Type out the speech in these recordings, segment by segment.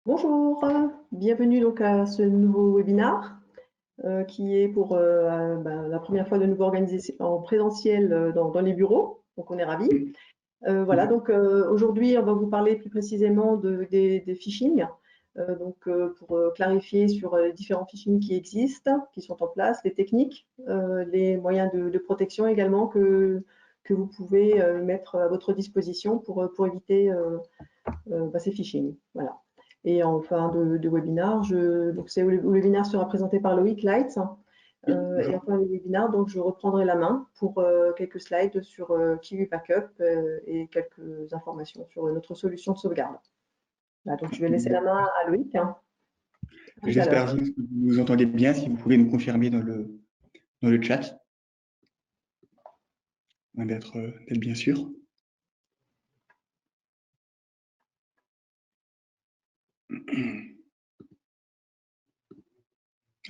Bonjour, bienvenue donc à ce nouveau webinaire qui est pour la première fois de nouveau organisé en présentiel dans les bureaux, donc on est ravis. Voilà, Super. donc aujourd'hui on va vous parler plus précisément des phishing, pour clarifier sur les différents phishing qui existent, qui sont en place, les techniques, les moyens de protection également que vous pouvez mettre à votre disposition pour éviter ces phishing. Voilà. Et en fin de webinaire, donc le webinaire sera présenté par Loïc Leitz. Oui, Et en bonjour. fin de webinaire, donc je reprendrai la main pour quelques slides sur Kiwi Backup et quelques informations sur notre solution de sauvegarde. Voilà, donc je vais laisser la main à Loïc. Hein. À tout à J'espère l'heure. juste que vous nous entendez bien, si vous pouvez nous confirmer dans le chat, d'être bien sûr.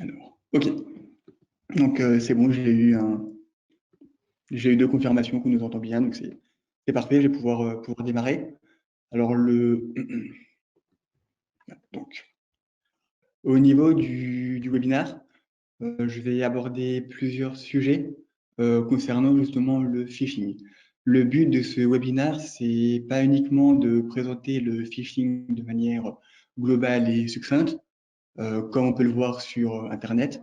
Alors, OK. Donc, c'est bon, j'ai eu deux confirmations qu'on nous entend bien, donc c'est parfait, je vais pouvoir démarrer. Alors, donc, au niveau du webinaire, je vais aborder plusieurs sujets concernant justement le phishing. Le but de ce webinaire, c'est pas uniquement de présenter le phishing de manière globale et succincte, comme on peut le voir sur Internet,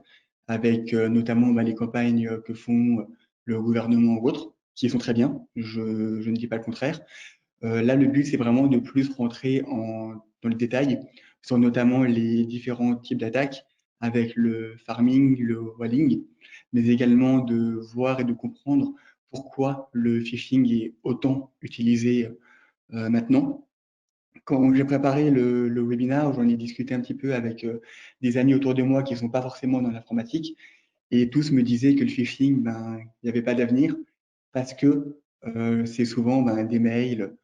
avec notamment les campagnes que font le gouvernement ou autres, qui sont très bien, je ne dis pas le contraire. Là, le but, c'est vraiment de plus rentrer dans le détail sur notamment les différents types d'attaques avec le farming, le walling, mais également de voir et de comprendre pourquoi le phishing est autant utilisé maintenant. Quand j'ai préparé le webinaire, j'en ai discuté un petit peu avec des amis autour de moi qui ne sont pas forcément dans l'informatique et tous me disaient que le phishing, il n'y avait pas d'avenir parce que c'est souvent des mails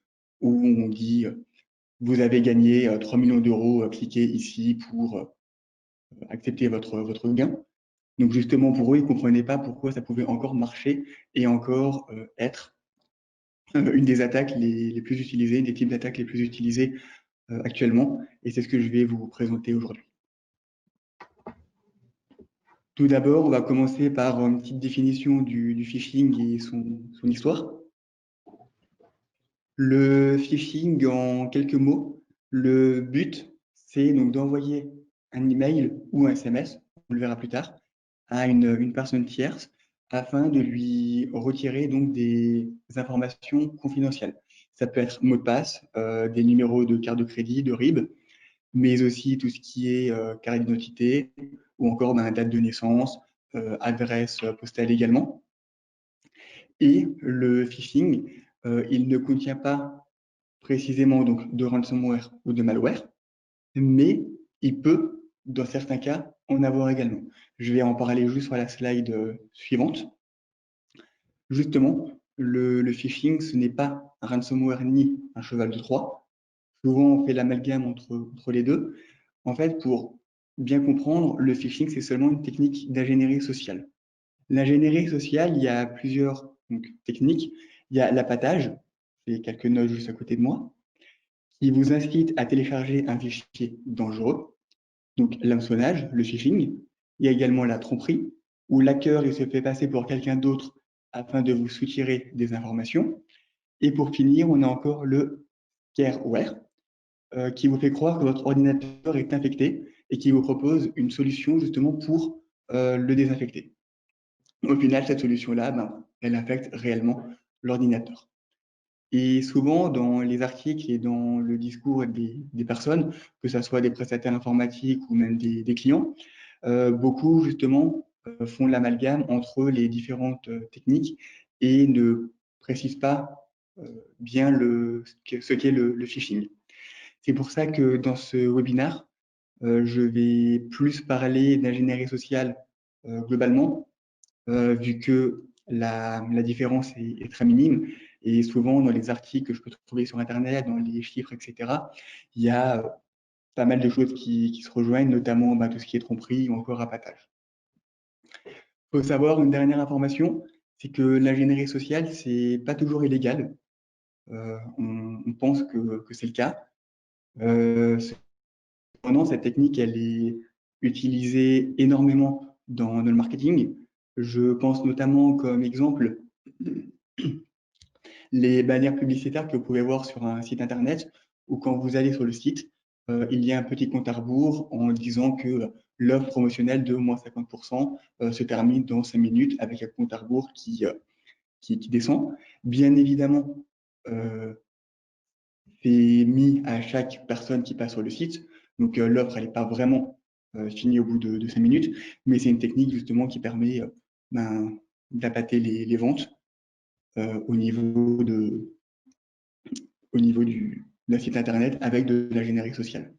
où on dit vous avez gagné 3 millions d'euros, cliquez ici pour accepter votre gain. Donc justement, pour eux, ils ne comprenaient pas pourquoi ça pouvait encore marcher et encore être une des attaques les plus utilisées, des types d'attaques les plus utilisés actuellement. Et c'est ce que je vais vous présenter aujourd'hui. Tout d'abord, on va commencer par une petite définition du phishing et son histoire. Le phishing, en quelques mots, le but, c'est donc d'envoyer un email ou un SMS, on le verra plus tard, à une personne tierce afin de lui retirer donc des informations confidentielles. Ça peut être mot de passe, des numéros de carte de crédit, de RIB, mais aussi tout ce qui est carte d'identité ou encore date de naissance, adresse postale également. Et le phishing, il ne contient pas précisément donc de ransomware ou de malware, mais il peut, dans certains cas, en avoir également. Je vais en parler juste sur la slide suivante. Justement, le phishing, ce n'est pas un ransomware ni un cheval de Troie. Souvent, on fait l'amalgame entre les deux. En fait, pour bien comprendre, le phishing, c'est seulement une technique d'ingénierie sociale. L'ingénierie sociale, il y a plusieurs techniques. Il y a l'appâtage, j'ai quelques notes juste à côté de moi, qui vous incite à télécharger un fichier dangereux, donc l'hameçonnage, le phishing. Il y a également la tromperie, où l'hacker il se fait passer pour quelqu'un d'autre afin de vous soutirer des informations. Et pour finir, on a encore le scareware, qui vous fait croire que votre ordinateur est infecté et qui vous propose une solution justement pour le désinfecter. Au final, cette solution-là, elle infecte réellement l'ordinateur. Et souvent, dans les articles et dans le discours des personnes, que ce soit des prestataires informatiques ou même des clients, beaucoup justement font l'amalgame entre les différentes techniques et ne précisent pas bien ce qu'est le phishing. C'est pour ça que dans ce webinaire, je vais plus parler d'ingénierie sociale globalement, vu que la différence est très minime. Et souvent, dans les articles que je peux trouver sur Internet, dans les chiffres, etc., il y a pas mal de choses qui se rejoignent, notamment tout ce qui est tromperie ou encore appâtage. Il faut savoir une dernière information, c'est que l'ingénierie sociale, c'est pas toujours illégal. On pense que c'est le cas. Cependant, cette technique, elle est utilisée énormément dans le marketing. Je pense notamment comme exemple les bannières publicitaires que vous pouvez voir sur un site internet ou quand vous allez sur le site, il y a un petit compte à rebours en disant que l'offre promotionnelle de moins 50% se termine dans 5 minutes avec un compte à rebours qui descend. Bien évidemment, euh, c'est mis à chaque personne qui passe sur le site. Donc l'offre, elle n'est pas vraiment finie au bout de 5 minutes, mais c'est une technique justement qui permet ben, d'appâter les ventes au niveau d'un site internet avec de la générique sociale.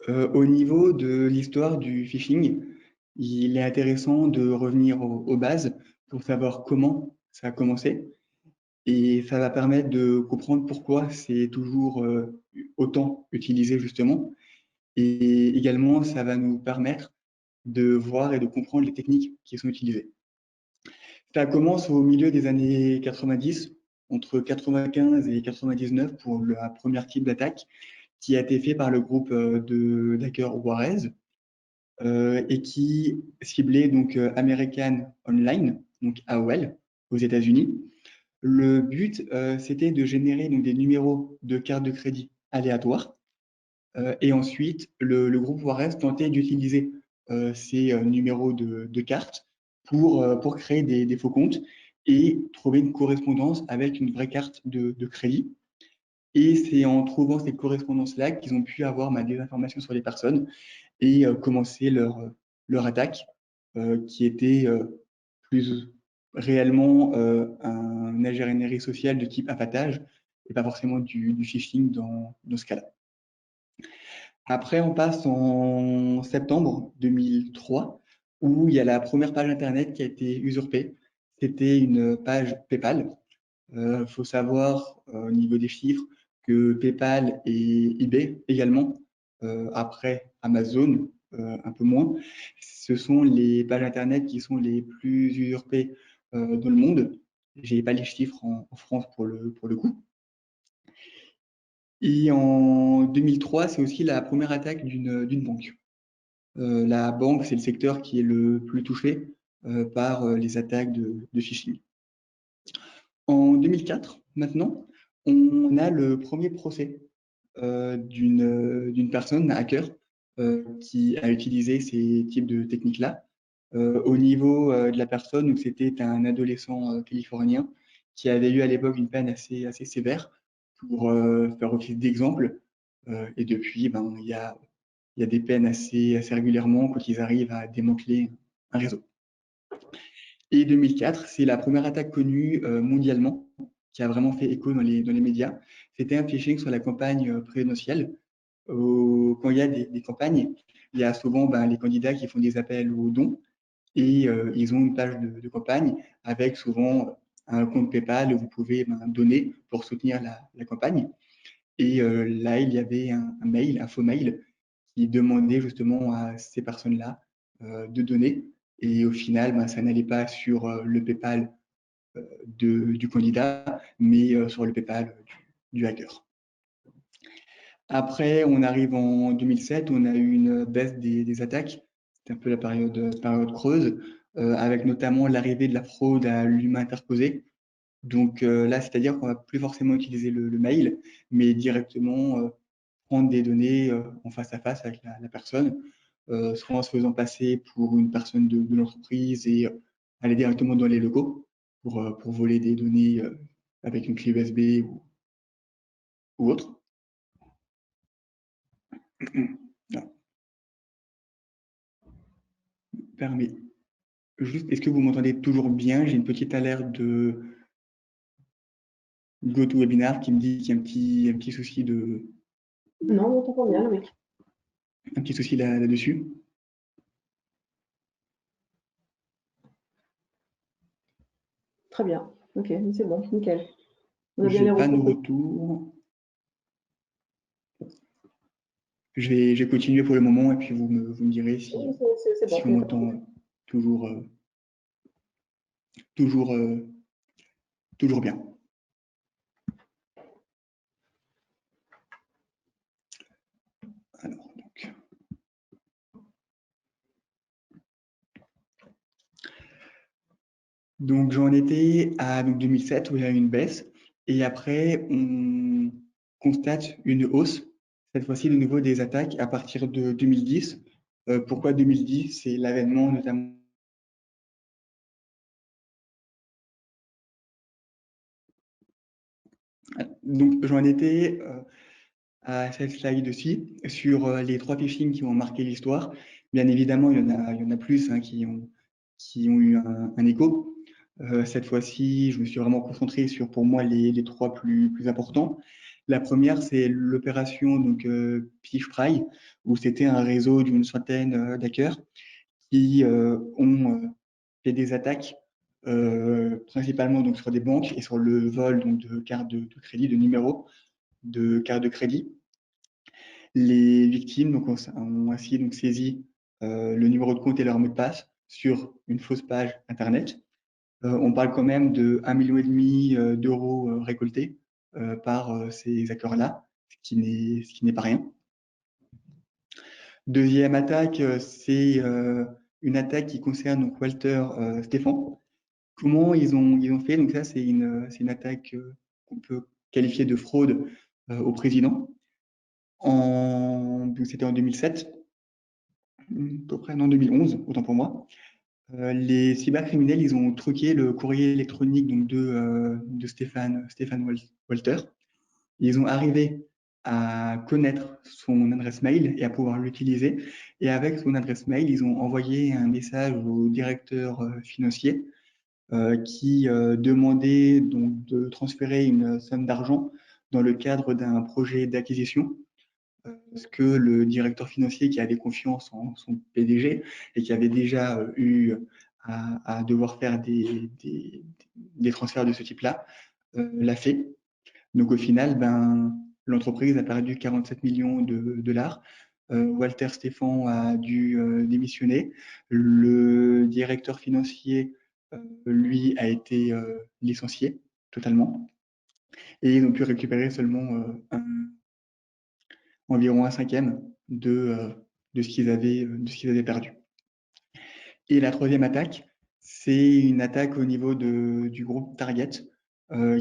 Au niveau de l'histoire du phishing, il est intéressant de revenir aux bases pour savoir comment ça a commencé. Et ça va permettre de comprendre pourquoi c'est toujours autant utilisé justement. Et également, ça va nous permettre de voir et de comprendre les techniques qui sont utilisées. Ça commence au milieu des années 90, entre 95 et 99 pour la première type d'attaque qui a été fait par le groupe de d'hackers Juarez et qui ciblait donc American Online, donc AOL, aux États-Unis. Le but, c'était de générer donc, des numéros de carte de crédit aléatoires. Et ensuite, le groupe Juarez tentait d'utiliser ces numéros de carte pour créer des faux comptes et trouver une correspondance avec une vraie carte de crédit. Et c'est en trouvant ces correspondances-là qu'ils ont pu avoir des informations sur les personnes et commencer leur attaque, qui était plus réellement un ingénierie sociale de type appâtage et pas forcément du phishing dans ce cas-là. Après, on passe en septembre 2003, où il y a la première page Internet qui a été usurpée. C'était une page PayPal. Il faut savoir, au niveau des chiffres, que PayPal et eBay également, après Amazon, un peu moins, ce sont les pages Internet qui sont les plus usurpées dans le monde. Je n'ai pas les chiffres en France pour le coup. Et en 2003, c'est aussi la première attaque d'une banque. La banque, c'est le secteur qui est le plus touché par les attaques de phishing. En 2004, maintenant, on a le premier procès d'une personne, un hacker, qui a utilisé ces types de techniques-là. Au niveau de la personne, c'était un adolescent californien qui avait eu à l'époque une peine assez sévère pour faire office d'exemple. Et depuis, il y a des peines assez régulièrement quand ils arrivent à démanteler un réseau. Et 2004, c'est la première attaque connue mondialement qui a vraiment fait écho dans les médias. C'était un phishing sur la campagne présidentielle. Quand il y a des campagnes, il y a souvent les candidats qui font des appels aux dons et ils ont une page de campagne avec souvent un compte PayPal où vous pouvez donner pour soutenir la campagne. Et là, il y avait un mail, un faux mail, qui demandait justement à ces personnes-là de donner. Et au final, ça n'allait pas sur le PayPal du candidat, mais sur le PayPal du hacker. Après, on arrive en 2007, on a eu une baisse des attaques. C'était un peu la période creuse, avec notamment l'arrivée de la fraude à l'humain interposé. Donc là, c'est-à-dire qu'on va plus forcément utiliser le mail, mais directement prendre des données en face à face avec la personne, soit en se faisant passer pour une personne de l'entreprise et aller directement dans les locaux pour voler des données avec une clé USB ou autre. Voilà. Permet. Juste, est-ce que vous m'entendez toujours bien? J'ai une petite alerte de GoToWebinar qui me dit qu'il y a un petit souci Non, on t'entend bien, le mec. un petit souci là-dessus. Très bien. Ok, c'est bon, nickel. On a bien J'ai les pas de retours. retour. Je vais continuer pour le moment et puis vous me direz Oui, c'est si bon, on il n'y a pas de m'entend souci. toujours, toujours, toujours bien. Donc j'en étais à donc, 2007 où il y a eu une baisse et après on constate une hausse, cette fois-ci de nouveau des attaques à partir de 2010. Pourquoi 2010? C'est l'avènement notamment. Donc j'en étais à cette slide aussi sur les trois phishing qui ont marqué l'histoire. Bien évidemment, il y en a plus hein, qui ont eu un écho. Cette fois-ci, je me suis vraiment concentré sur, pour moi, les trois plus importants. La première, c'est l'opération donc Phi-Fry, où c'était un réseau d'une centaine d'hackers qui ont fait des attaques principalement donc sur des banques et sur le vol donc de cartes de crédit, de numéros de cartes de crédit. Les victimes donc, ont ainsi donc, saisi le numéro de compte et leur mot de passe sur une fausse page Internet. On parle quand même de 1,5 million d'euros récoltés par ces hackers-là, ce qui n'est pas rien. Deuxième attaque, c'est une attaque qui concerne donc, Walter Stephan. Comment ils ont fait? Donc ça, c'est une attaque qu'on peut qualifier de fraude au président. C'était en 2007, à peu près, non, 2011, autant pour moi. Les cybercriminels, ils ont truqué le courrier électronique donc, de Stéphane Walter. Ils ont arrivé à connaître son adresse mail et à pouvoir l'utiliser. Et avec son adresse mail, ils ont envoyé un message au directeur financier qui demandait donc, de transférer une somme d'argent dans le cadre d'un projet d'acquisition parce que le directeur financier qui avait confiance en son PDG et qui avait déjà eu à devoir faire des transferts de ce type-là, l'a fait. Donc au final, ben, l'entreprise a perdu 47 millions de dollars. Walter Stephan a dû démissionner. Le directeur financier, lui, a été licencié totalement. Et ils ont pu récupérer seulement environ un cinquième de ce qu'ils avaient perdu. Et la troisième attaque, c'est une attaque au niveau du groupe Target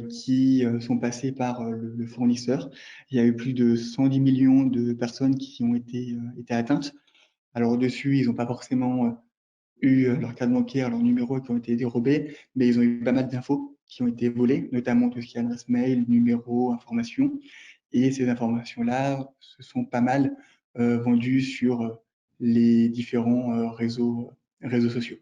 qui sont passés par le fournisseur. Il y a eu plus de 110 millions de personnes qui ont été atteintes. Alors au-dessus, ils n'ont pas forcément eu leur carte bancaire, leurs numéros qui ont été dérobés, mais ils ont eu pas mal d'infos qui ont été volées, notamment tout ce qui est adresse mail, numéro, informations. Et ces informations-là se sont pas mal vendues sur les différents réseaux sociaux.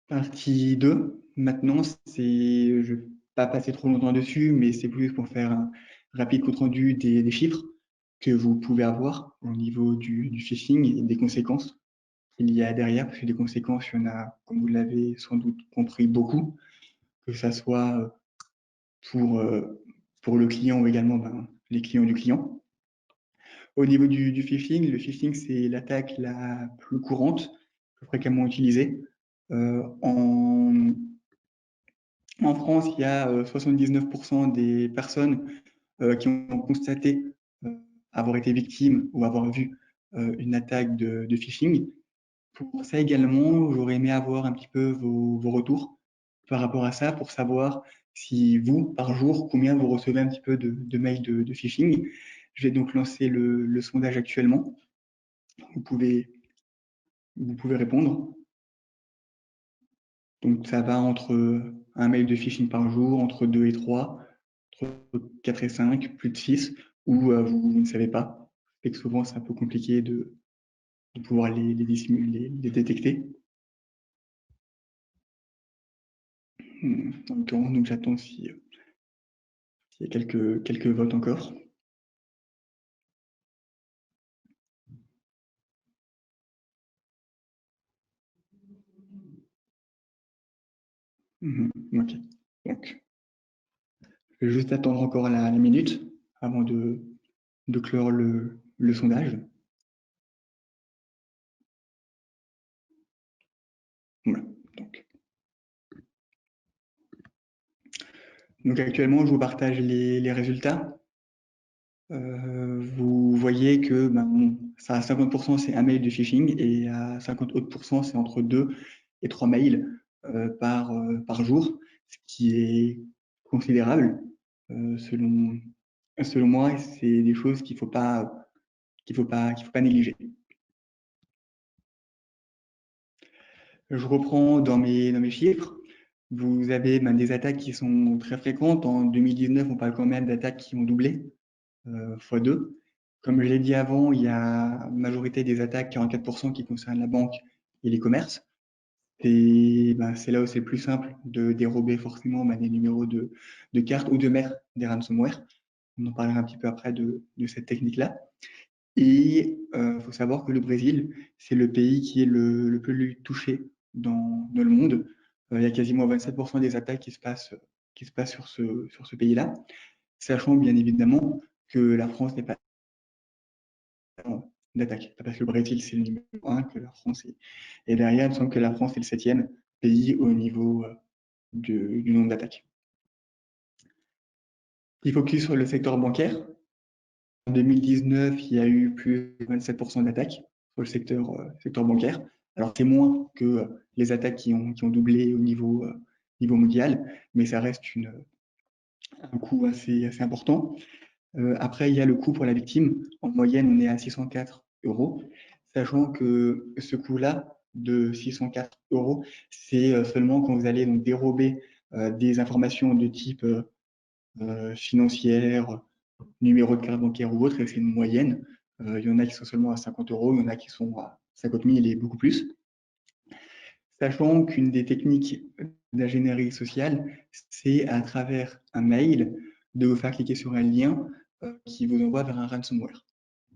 Partie 2, maintenant, je ne vais pas passer trop longtemps dessus, mais c'est plus pour faire un rapide compte-rendu des chiffres que vous pouvez avoir au niveau du phishing et des conséquences qu'il y a derrière, parce que des conséquences, il y en a, comme vous l'avez sans doute compris, beaucoup, que ça soit pour, euh, pour le client ou également ben, les clients du client. Au niveau du phishing, le phishing, c'est l'attaque la plus courante, plus fréquemment utilisée. Euh, en, en France, il y a 79% des personnes qui ont constaté euh, avoir été victimes ou avoir vu une attaque de phishing. Pour ça également, j'aurais aimé avoir un petit peu vos retours par rapport à ça pour savoir si vous, par jour, combien vous recevez un petit peu de mails de phishing. Je vais donc lancer le sondage actuellement. Vous pouvez, vous pouvez répondre. Donc ça va entre un mail de phishing par jour, entre 2 et 3, entre 4 et 5, plus de 6, ou vous ne savez pas. Et que souvent c'est un peu compliqué de pouvoir les détecter. En même temps, donc j'attends s'il y a quelques votes encore. Ok. Donc, je vais juste attendre encore la minute avant de clore le sondage. Voilà. Donc actuellement, je vous partage les résultats. Vous voyez que ben, ça à 50%, c'est un mail de phishing et à 50 autres %, c'est entre 2 et 3 mails par jour, ce qui est considérable selon, selon moi. C'est des choses qu'il faut pas négliger. Je reprends dans mes chiffres. Vous avez des attaques qui sont très fréquentes. En 2019, on parle quand même d'attaques qui ont doublé, fois 2. Comme je l'ai dit avant, il y a une majorité des attaques, 44%, qui concernent la banque et les commerces. Et c'est là où c'est le plus simple de dérober forcément des numéros de carte ou de mettre des ransomware. On en parlera un petit peu après de cette technique-là. Et il faut savoir que le Brésil, c'est le pays qui est le plus touché dans le monde. Il y a quasiment 27% des attaques qui se passent sur ce pays-là, sachant bien évidemment que la France n'est pas d'attaque. Pas parce que le Brésil, c'est le numéro 1 que la France est derrière. Il me semble que la France est le 7e pays au niveau du nombre d'attaques. Il focus sur le secteur bancaire. En 2019, il y a eu plus de 27% d'attaques sur le secteur bancaire. Alors, c'est moins que les attaques qui ont doublé au niveau mondial, mais ça reste un coût assez important. Après, il y a le coût pour la victime. En moyenne, on est à 604 euros, sachant que ce coût-là de 604 euros, c'est seulement quand vous allez donc dérober des informations de type financière, numéro de carte bancaire ou autre, et c'est une moyenne. Il y en a qui sont seulement à 50 euros, il y en a qui sont à 50 000 et beaucoup plus. Sachant qu'une des techniques d'ingénierie sociale, c'est à travers un mail de vous faire cliquer sur un lien qui vous envoie vers un ransomware.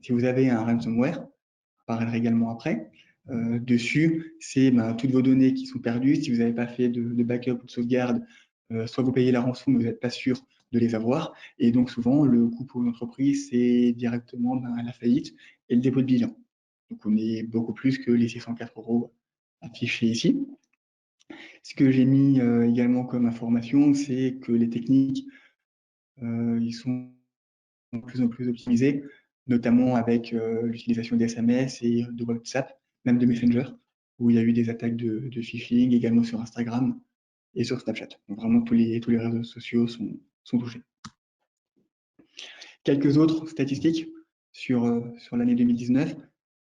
Si vous avez un ransomware, on parlera également après, dessus, c'est toutes vos données qui sont perdues. Si vous n'avez pas fait de backup ou de sauvegarde, soit vous payez la rançon, mais vous n'êtes pas sûr de les avoir. Et donc souvent, le coût pour une entreprise, c'est directement la faillite et le dépôt de bilan. Donc on est beaucoup plus que les 604 euros affichés ici. Ce que j'ai mis également comme information, c'est que les techniques, ils sont de plus en plus optimisés, notamment avec l'utilisation des SMS et de WhatsApp, même de Messenger, où il y a eu des attaques de phishing, également sur Instagram et sur Snapchat. Donc vraiment, tous les réseaux sociaux sont touchés. Quelques autres statistiques sur l'année 2019.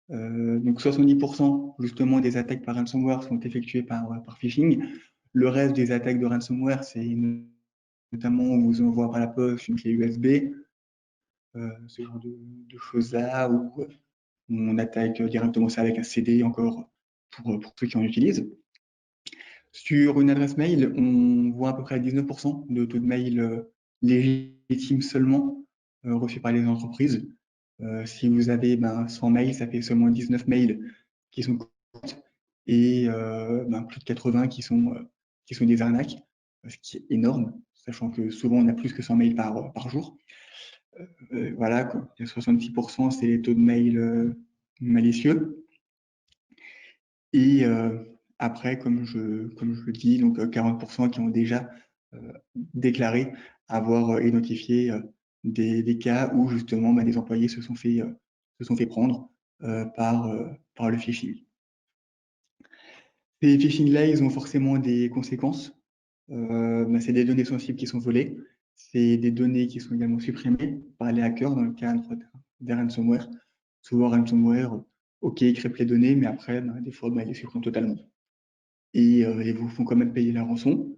Donc 70% justement des attaques par ransomware sont effectuées par phishing. Le reste des attaques de ransomware, c'est notamment on vous envoie par la poste une clé USB, ce genre de choses-là, ou on attaque directement ça avec un CD encore pour ceux qui en utilisent. Sur une adresse mail, on voit à peu près 19% de taux de mail légitimes seulement reçus par les entreprises. Si vous avez 100 mails, ça fait seulement 19 mails qui sont corrects et plus de 80 qui sont des arnaques, ce qui est énorme, sachant que souvent on a plus que 100 mails par jour. Voilà, quoi. Et 66%, c'est les taux de mail malicieux. Et après, comme je le dis, donc 40% qui ont déjà déclaré avoir identifié des cas où justement des employés se sont fait prendre par le phishing. Ces phishing-là, ils ont forcément des conséquences. C'est des données sensibles qui sont volées. C'est des données qui sont également supprimées par les hackers dans le cadre des ransomware. Souvent, ransomware, OK, ils cryptent les données, mais après, des fois, ils les suppriment totalement. Et ils vous font quand même payer la rançon.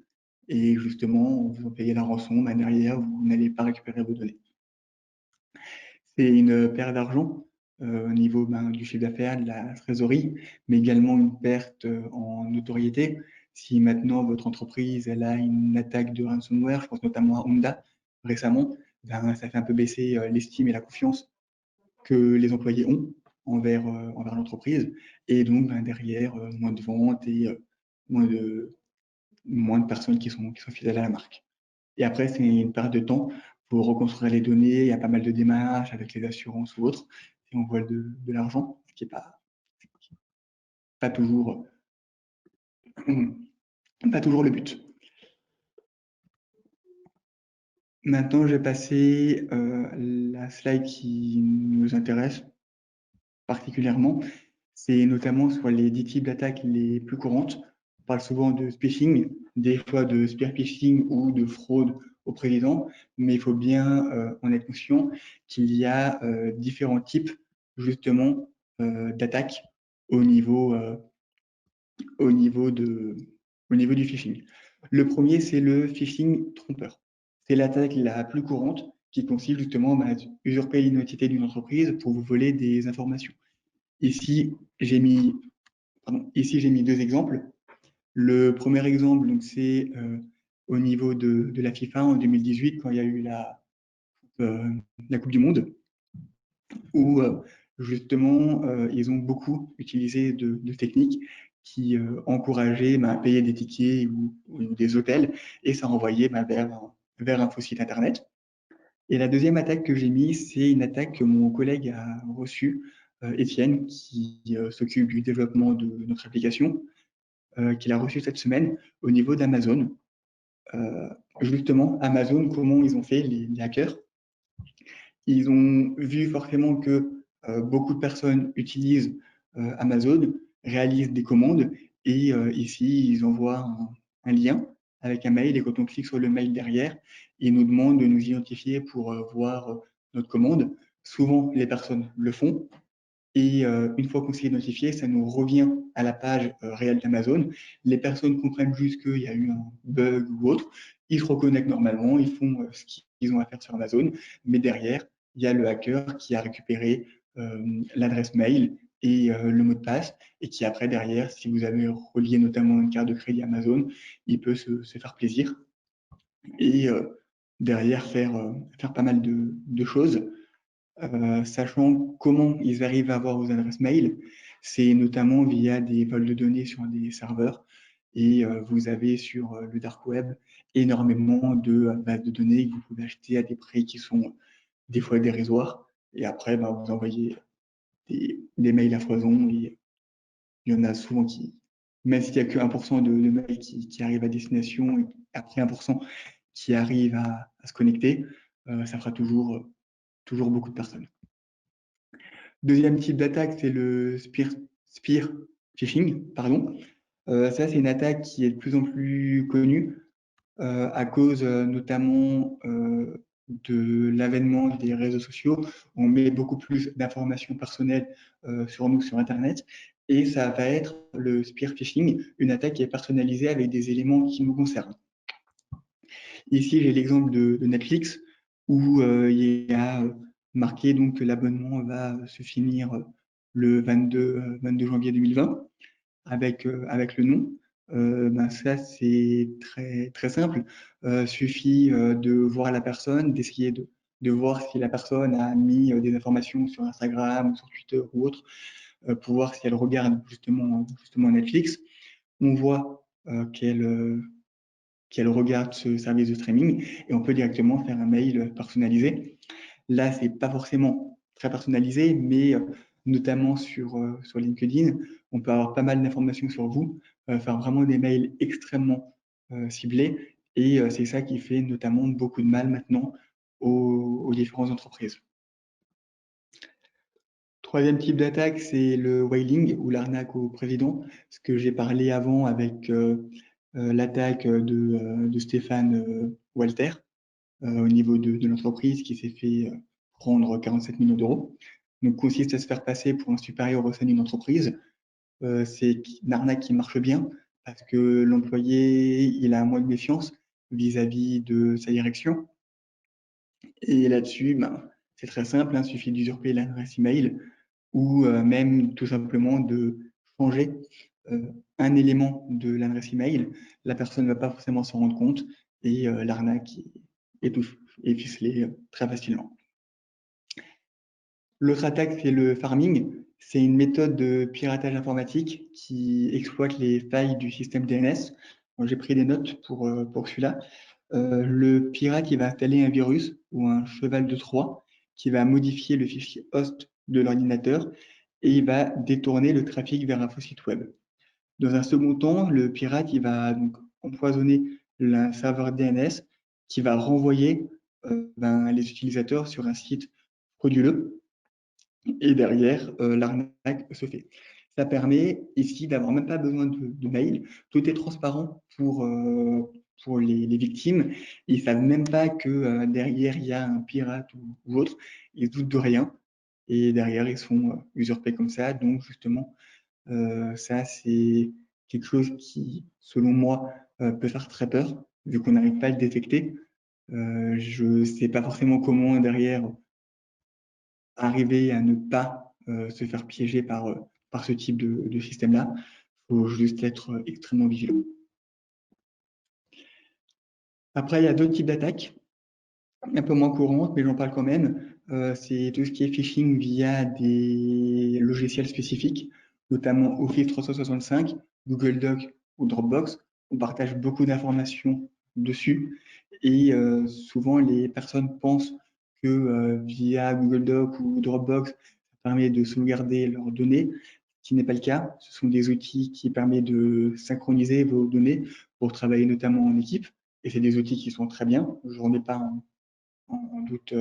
Et justement, en vous payez la rançon, derrière, vous n'allez pas récupérer vos données. C'est une perte d'argent au niveau du chiffre d'affaires, de la trésorerie, mais également une perte en notoriété. Si maintenant votre entreprise elle a une attaque de ransomware, je pense notamment à Honda récemment, ça fait un peu baisser l'estime et la confiance que les employés ont envers l'entreprise. Et donc derrière, moins de ventes et moins de personnes qui sont fidèles à la marque. Et après, c'est une perte de temps pour reconstruire les données. Il y a pas mal de démarches avec les assurances ou autres. Et on voit de l'argent, ce qui n'est pas toujours, pas toujours le but. Maintenant, je vais passer la slide qui nous intéresse. particulièrement, c'est notamment sur les 10 types d'attaques les plus courantes. On parle souvent de phishing, des fois de spear phishing ou de fraude au président, mais il faut bien en être conscient qu'il y a différents types justement d'attaques au niveau, au, niveau au niveau du phishing. Le premier, c'est le phishing trompeur. C'est l'attaque la plus courante qui consiste justement à usurper l'identité d'une entreprise pour vous voler des informations. Ici, j'ai mis, ici, j'ai mis deux exemples. Le premier exemple, donc, c'est au niveau de la FIFA en 2018, quand il y a eu la Coupe du Monde, où justement, ils ont beaucoup utilisé de techniques qui encourageaient à payer des tickets ou des hôtels, et ça renvoyait vers un faux site Internet. Et la deuxième attaque que j'ai mise, c'est une attaque que mon collègue a reçue, Étienne, qui s'occupe du développement de notre application, qu'il a reçue cette semaine au niveau d'Amazon. Justement, Amazon, comment ils ont fait les hackers? Ils ont vu forcément que beaucoup de personnes utilisent Amazon, réalisent des commandes, et ici, ils envoient un lien avec un mail, et quand on clique sur le mail derrière, ils nous demandent de nous identifier pour voir notre commande. Souvent, les personnes le font, et une fois qu'on s'est identifié, ça nous revient à la page réelle d'Amazon. Les personnes comprennent juste qu'il y a eu un bug ou autre. Ils se reconnectent normalement, ils font ce qu'ils ont à faire sur Amazon. Mais derrière, il y a le hacker qui a récupéré l'adresse mail et le mot de passe, et qui après, derrière, si vous avez relié notamment une carte de crédit Amazon, il peut se faire plaisir et derrière faire pas mal de choses. Sachant comment ils arrivent à avoir vos adresses mail, c'est notamment via des vols de données sur des serveurs. Et vous avez sur le dark web énormément de bases de données que vous pouvez acheter à des prix qui sont des fois dérisoires. Et après, vous envoyez des mails à foison. Et il y en a souvent qui, même s'il n'y a que 1% de mails qui arrivent à destination, et après 1% qui arrivent à se connecter, ça fera toujours beaucoup de personnes. Deuxième type d'attaque, c'est le spear phishing, pardon. Ça, c'est une attaque qui est de plus en plus connue à cause notamment de l'avènement des réseaux sociaux. On met beaucoup plus d'informations personnelles sur nous sur Internet, et ça va être le spear phishing, une attaque qui est personnalisée avec des éléments qui nous concernent. Ici, j'ai l'exemple de Netflix où il y a marqué donc que l'abonnement va se finir le 22 janvier 2020 avec le nom. Ça, c'est très simple. Suffit de voir la personne, d'essayer de voir si la personne a mis des informations sur Instagram ou sur Twitter ou autre, pour voir si elle regarde justement Netflix. On voit qu'elle regarde ce service de streaming, et on peut directement faire un mail personnalisé. Là, c'est pas forcément très personnalisé, mais notamment sur LinkedIn, on peut avoir pas mal d'informations sur vous, faire vraiment des mails extrêmement ciblés, et c'est ça qui fait notamment beaucoup de mal maintenant aux différentes entreprises. Troisième type d'attaque, c'est le whaling ou l'arnaque au président, ce que j'ai parlé avant avec l'attaque de Stéphane Walter au niveau de l'entreprise, qui s'est fait prendre 47 millions d'euros. Donc, consiste à se faire passer pour un supérieur au sein d'une entreprise. C'est une arnaque qui marche bien parce que l'employé, il a un moins de méfiance vis-à-vis de sa direction. Et là-dessus, c'est très simple, il suffit d'usurper l'adresse email, ou même tout simplement de changer un élément de l'adresse email. La personne ne va pas forcément s'en rendre compte, et l'arnaque est ficelée très facilement. L'autre attaque, c'est le farming. C'est une méthode de piratage informatique qui exploite les failles du système DNS. J'ai pris des notes pour celui-là. Le pirate, il va installer un virus ou un cheval de Troie qui va modifier le fichier host de l'ordinateur, et il va détourner le trafic vers un faux site web. Dans un second temps, le pirate, il va donc empoisonner le serveur DNS qui va renvoyer les utilisateurs sur un site frauduleux. et derrière, l'arnaque se fait. Ça permet ici d'avoir même pas besoin de mail. Tout est transparent pour les victimes. Ils savent même pas que derrière, il y a un pirate ou autre. Ils se doutent de rien. Et derrière, ils sont usurpés comme ça. Donc, justement, ça, c'est quelque chose qui, selon moi, peut faire très peur, vu qu'on n'arrive pas à le détecter. Je ne sais pas forcément comment, derrière, arriver à ne pas se faire piéger par ce type de système-là. Il faut juste être extrêmement vigilant. Après, il y a d'autres types d'attaques, un peu moins courantes, mais j'en parle quand même. C'est tout ce qui est phishing via des logiciels spécifiques, notamment Office 365, Google Docs ou Dropbox. On partage beaucoup d'informations dessus et souvent les personnes pensent que via Google Docs ou Dropbox, ça permet de sauvegarder leurs données, ce qui n'est pas le cas. Ce sont des outils qui permettent de synchroniser vos données pour travailler notamment en équipe et c'est des outils qui sont très bien. Je ne remets pas en doute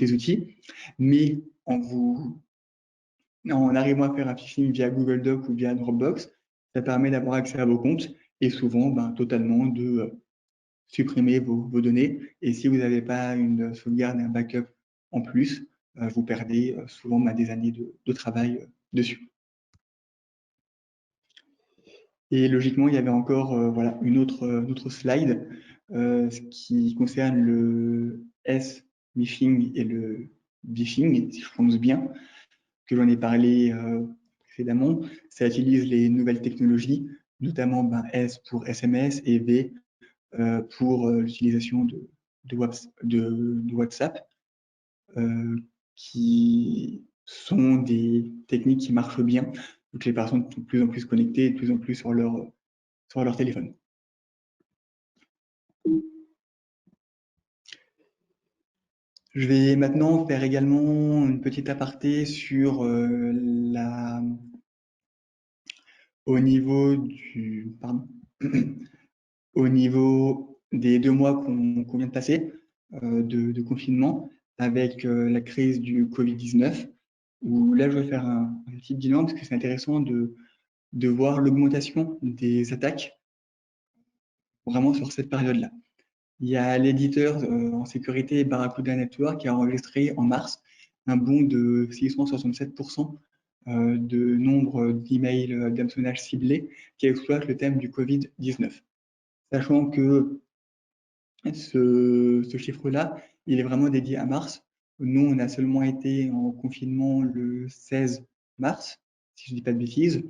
les outils, mais en arrivant à faire un phishing via Google Docs ou via Dropbox, ça permet d'avoir accès à vos comptes et souvent totalement de supprimer vos données. Et si vous n'avez pas une sauvegarde et un backup en plus, vous perdez souvent des années de travail dessus. Et logiquement, il y avait encore voilà, une autre slide ce qui concerne le S-mishing et le phishing, si je prononce bien, que j'en ai parlé précédemment. Ça utilise les nouvelles technologies, notamment S pour SMS et V pour l'utilisation de WhatsApp, qui sont des techniques qui marchent bien. Donc les personnes sont de plus en plus connectées et de plus en plus sur leur téléphone. Je vais maintenant faire également une petite aparté sur au niveau au niveau des 2 mois qu'on vient de passer de confinement avec la crise du Covid-19, où là je vais faire un petit bilan parce que c'est intéressant de voir l'augmentation des attaques vraiment sur cette période-là. Il y a l'éditeur en sécurité Barracuda Network qui a enregistré en mars un bond de 667% de nombre d'emails d'hameçonnage ciblés qui exploitent le thème du Covid-19. Sachant que ce chiffre-là, il est vraiment dédié à mars. Nous, on a seulement été en confinement le 16 mars, si je ne dis pas de bêtises.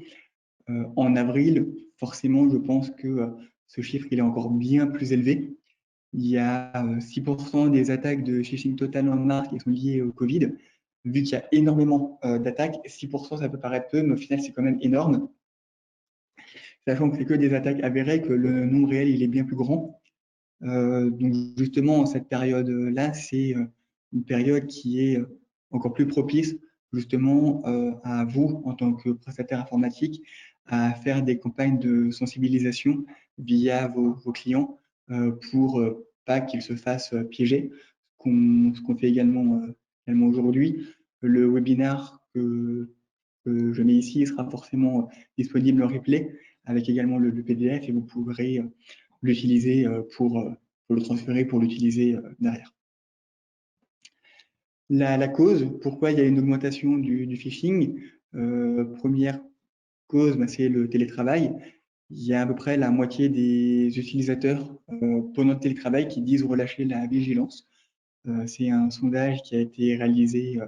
En avril, forcément, je pense que ce chiffre il est encore bien plus élevé. Il y a 6% des attaques de phishing total en mars qui sont liées au Covid. Vu qu'il y a énormément d'attaques, 6% ça peut paraître peu, mais au final c'est quand même énorme. Sachant que c'est que des attaques avérées, que le nombre réel il est bien plus grand. Donc justement, cette période-là, c'est une période qui est encore plus propice justement à vous, en tant que prestataire informatique, à faire des campagnes de sensibilisation via vos clients pour pas qu'ils se fassent piéger. Ce qu'on fait également aujourd'hui. Le webinaire que je mets ici sera forcément disponible en replay avec également le PDF et vous pourrez l'utiliser pour le transférer, pour l'utiliser derrière. La cause, pourquoi il y a une augmentation du phishing, première cause, c'est le télétravail. Il y a à peu près la moitié des utilisateurs pendant le télétravail qui disent relâcher la vigilance. C'est un sondage qui a été réalisé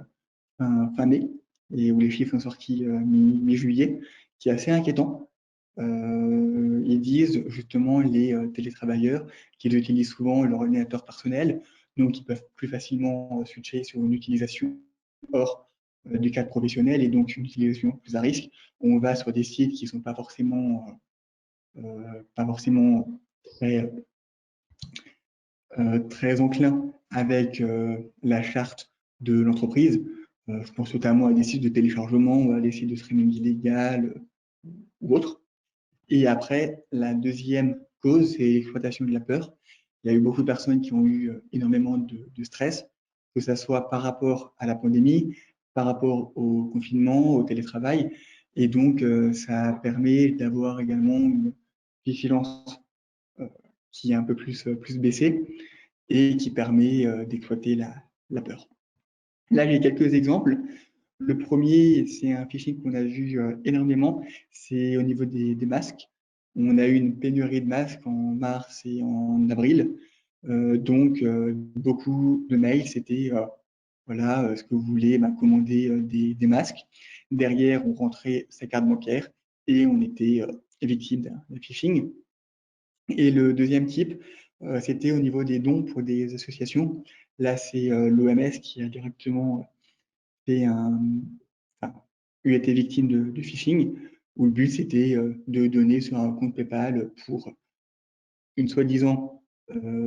fin mai et où les chiffres sont sortis mi-juillet, qui est assez inquiétant. Ils disent justement les télétravailleurs qu'ils utilisent souvent leur ordinateur personnel, donc ils peuvent plus facilement switcher sur une utilisation hors du cadre professionnel et donc une utilisation plus à risque. On va sur des sites qui ne sont pas forcément très enclins avec la charte de l'entreprise. Je pense notamment à des sites de téléchargement ou à des sites de streaming illégal ou autres. Et après, la deuxième cause, c'est l'exploitation de la peur. Il y a eu beaucoup de personnes qui ont eu énormément de stress, que ce soit par rapport à la pandémie, par rapport au confinement, au télétravail. Et donc, ça permet d'avoir également une vigilance qui est un peu plus baissée et qui permet d'exploiter la peur. Là, j'ai quelques exemples. Le premier, c'est un phishing qu'on a vu énormément, c'est au niveau des masques. On a eu une pénurie de masques en mars et en avril. Donc, beaucoup de mails, c'était voilà, ce que vous voulez, commander des masques. Derrière, on rentrait sa carte bancaire et on était victime d'un phishing. Et le deuxième type, c'était au niveau des dons pour des associations. Là, c'est l'OMS qui a directement fait enfin, eu été victime de phishing, où le but c'était de donner sur un compte PayPal pour une soi-disant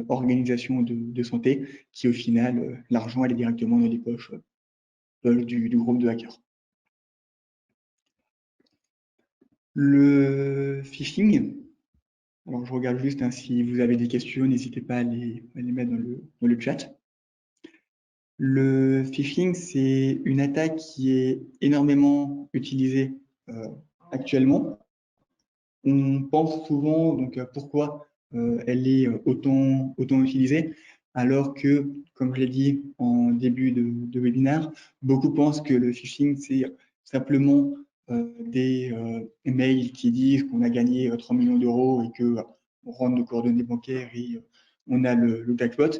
organisation de santé, qui au final, l'argent allait directement dans les poches du groupe de hackers. Le phishing, alors je regarde juste si vous avez des questions, n'hésitez pas à les mettre dans le chat. Le phishing, c'est une attaque qui est énormément utilisée actuellement. On pense souvent donc pourquoi elle est autant utilisée, alors que, comme je l'ai dit en début de webinaire, beaucoup pensent que le phishing, c'est simplement des mails qui disent qu'on a gagné 3 millions d'euros et que on rentre nos coordonnées bancaires et on a le jackpot.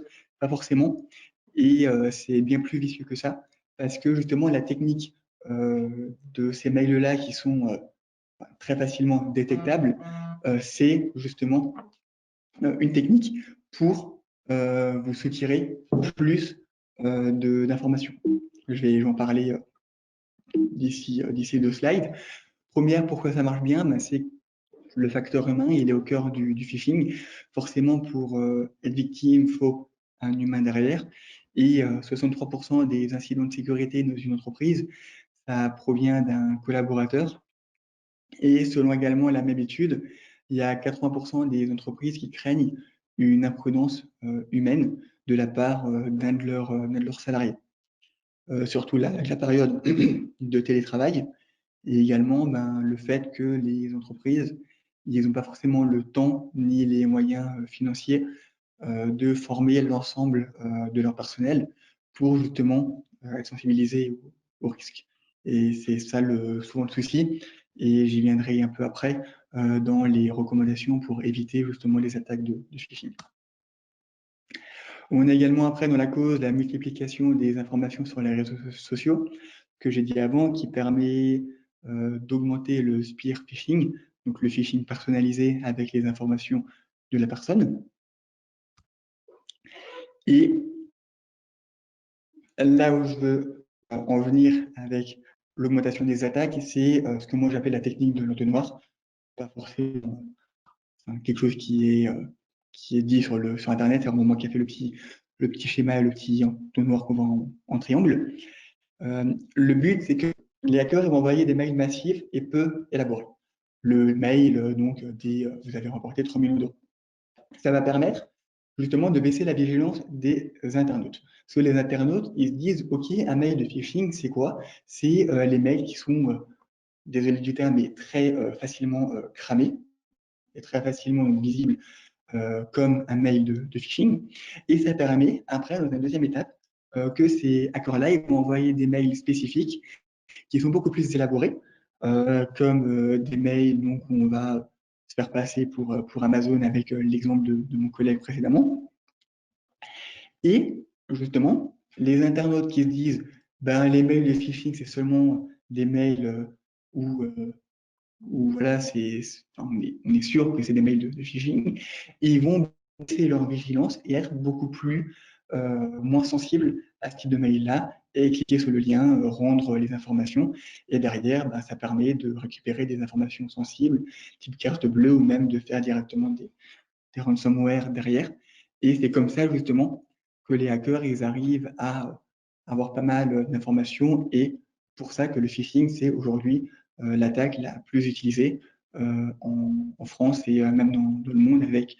Pas forcément. Et c'est bien plus vicieux que ça, parce que justement, la technique de ces mails-là qui sont très facilement détectable, c'est justement une technique pour vous soutirer plus d'informations. Je vais en parler d'ici 2 slides. Première, pourquoi ça marche bien? C'est le facteur humain, il est au cœur du phishing. Forcément, pour être victime, il faut un humain derrière. Et 63% des incidents de sécurité dans une entreprise, ça provient d'un collaborateur. Et selon également la même étude, il y a 80% des entreprises qui craignent une imprudence humaine de la part d'un de leurs salariés. Surtout avec la période de télétravail et également le fait que les entreprises, ils n'ont pas forcément le temps ni les moyens financiers de former l'ensemble de leur personnel pour justement être sensibilisés au risque. Et c'est ça souvent le souci. Et j'y viendrai un peu après dans les recommandations pour éviter justement les attaques de phishing. On a également après dans la cause la multiplication des informations sur les réseaux sociaux, que j'ai dit avant, qui permet d'augmenter le spear phishing, donc le phishing personnalisé avec les informations de la personne. Et là où je veux en venir avec l'augmentation des attaques, c'est ce que moi j'appelle la technique de l'entonnoir. Pas forcément quelque chose qui est dit sur Internet, c'est vraiment moi qui ai fait le petit schéma, le petit entonnoir qu'on voit en triangle. Le but, c'est que les hackers vont envoyer des mails massifs et peu élaborés. Le mail, donc, vous avez remporté 3 millions d'euros. Ça va permettre justement de baisser la vigilance des internautes. Parce que les internautes, ils se disent, OK, un mail de phishing, c'est quoi? C'est les mails qui sont, désolé du terme, mais très facilement cramés et très facilement visibles comme un mail de phishing. Et ça permet, après, dans une deuxième étape, que ces hackers-là, ils vont envoyer des mails spécifiques qui sont beaucoup plus élaborés, comme des mails donc, où on va se faire passer pour Amazon avec l'exemple de mon collègue précédemment. Et justement, les internautes qui se disent les mails de phishing, c'est seulement des mails où, voilà, on est sûr que c'est des mails de phishing, et ils vont baisser leur vigilance et être beaucoup moins sensibles à ce type de mail-là et cliquer sur le lien, rendre les informations. Et derrière, ça permet de récupérer des informations sensibles, type carte bleue, ou même de faire directement des ransomware derrière. Et c'est comme ça, justement, que les hackers, ils arrivent à avoir pas mal d'informations. Et pour ça que le phishing, c'est aujourd'hui l'attaque la plus utilisée en France et même dans le monde, avec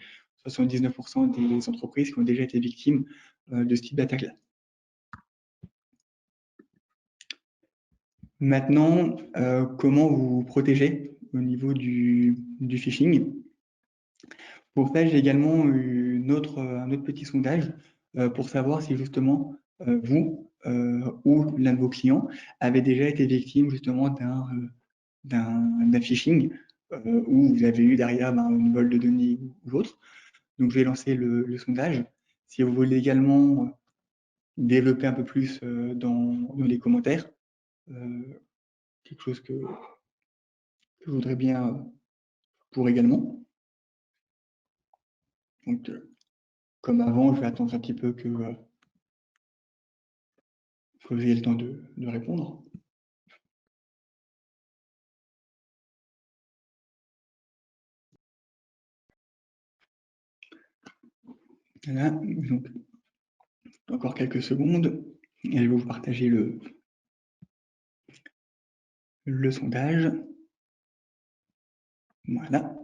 79% des entreprises qui ont déjà été victimes de ce type d'attaque-là. Maintenant, comment vous vous protégez au niveau du phishing? Pour ça, j'ai également eu un autre petit sondage pour savoir si justement vous ou l'un de vos clients avait déjà été victime justement d'un phishing où vous avez eu derrière une vol de données ou autre. Donc, je vais lancer le sondage. Si vous voulez également développer un peu plus dans les commentaires, euh, quelque chose que je voudrais bien pour également. Donc, comme avant, je vais attendre un petit peu que vous ayez le temps de répondre. Voilà, donc encore quelques secondes et je vais vous partager le sondage. Voilà.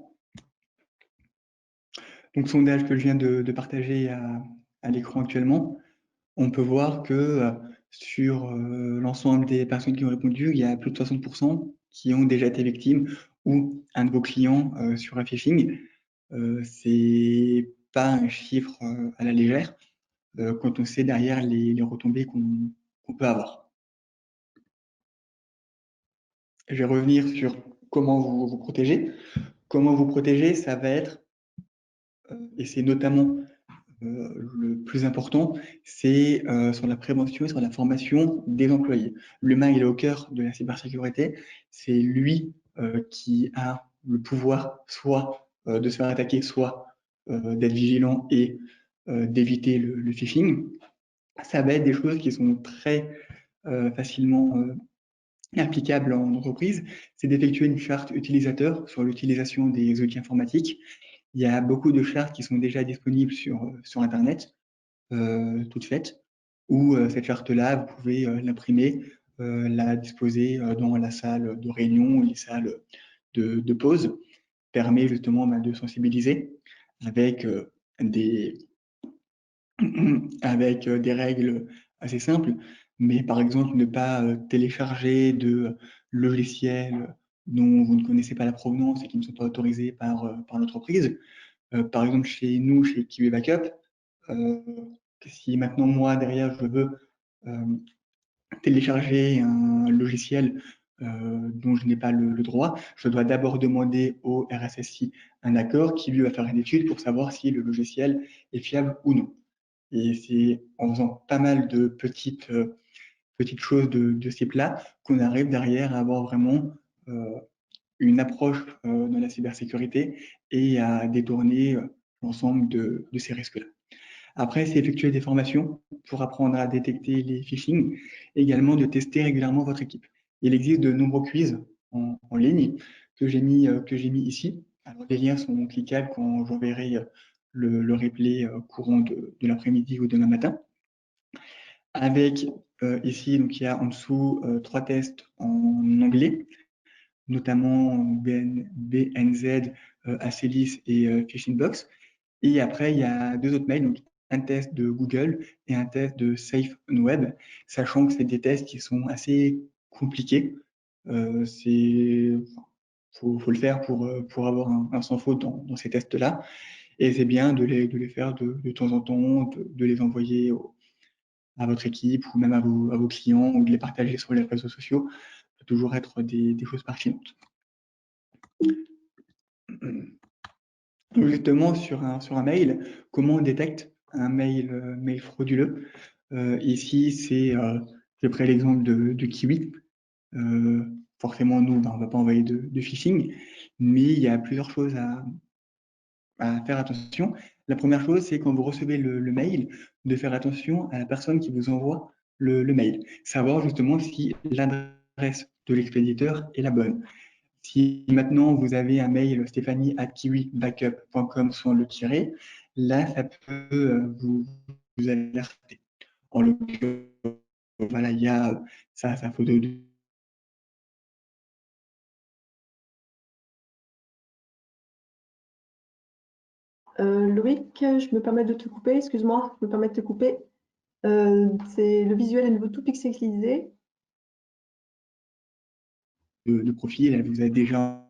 Donc, sondage que je viens de partager à l'écran actuellement. On peut voir que sur l'ensemble des personnes qui ont répondu, il y a plus de 60% qui ont déjà été victimes ou un de vos clients sur un phishing. C'est pas un chiffre à la légère quand on sait derrière les retombées qu'on peut avoir. Je vais revenir sur comment vous vous protégez. Comment vous protéger, ça va être, et c'est notamment le plus important, c'est sur la prévention et sur la formation des employés. L'humain, il est au cœur de la cybersécurité. C'est lui qui a le pouvoir soit de se faire attaquer, soit d'être vigilant et d'éviter le phishing. Ça va être des choses qui sont très facilement applicables en entreprise. C'est d'effectuer une charte utilisateur sur l'utilisation des outils informatiques. Il y a beaucoup de chartes qui sont déjà disponibles sur Internet toute faite, où cette charte-là, vous pouvez l'imprimer, la disposer dans la salle de réunion ou les salles de pause, permet justement de sensibiliser avec des, avec des règles assez simples, mais par exemple ne pas télécharger de logiciels dont vous ne connaissez pas la provenance et qui ne sont pas autorisés par l'entreprise. Par exemple, chez nous, chez Kiwi Backup, euh, si maintenant moi derrière je veux euh, télécharger un logiciel dont je n'ai pas le droit, je dois d'abord demander au RSSI un accord qui lui va faire une étude pour savoir si le logiciel est fiable ou non. Et c'est en faisant pas mal de petites choses de ces plats qu'on arrive derrière à avoir vraiment une approche dans la cybersécurité et à détourner l'ensemble de ces risques-là. Après, c'est effectuer des formations pour apprendre à détecter les phishing, et également de tester régulièrement votre équipe. Il existe de nombreux quiz en ligne que j'ai mis ici. Alors, les liens sont cliquables quand j'enverrai le replay courant de l'après-midi ou demain matin. Avec ici, donc, il y a en dessous trois tests en anglais, notamment BNZ, Acelis et Phishing Box. Et après, il y a deux autres mails, donc un test de Google et un test de Safe on Web, sachant que c'est des tests qui sont assez compliqués. Faut le faire pour avoir un sans faute dans ces tests-là. Et c'est bien de les faire de temps en temps, de les envoyer à votre équipe ou même à vos clients ou de les partager sur les réseaux sociaux. Ça peut toujours être des choses pertinentes. Justement, sur un mail, comment on détecte un mail frauduleux? Ici, j'ai pris l'exemple de Kiwi. Forcément, nous, on ne va pas envoyer de phishing, mais il y a plusieurs choses à faire attention. La première chose, c'est quand vous recevez le mail, de faire attention à la personne qui vous envoie le mail. Savoir justement si l'adresse de l'expéditeur est la bonne. Si maintenant vous avez un mail stephanie@kiwibackup.com sans le tirer, là, ça peut vous alerter. En l'occurrence, voilà, il y a sa photo de. Loïc, je me permets de te couper, excuse-moi, je me permets de te couper. C'est le visuel est nouveau tout pixelisé. de profil, elle vous a déjà.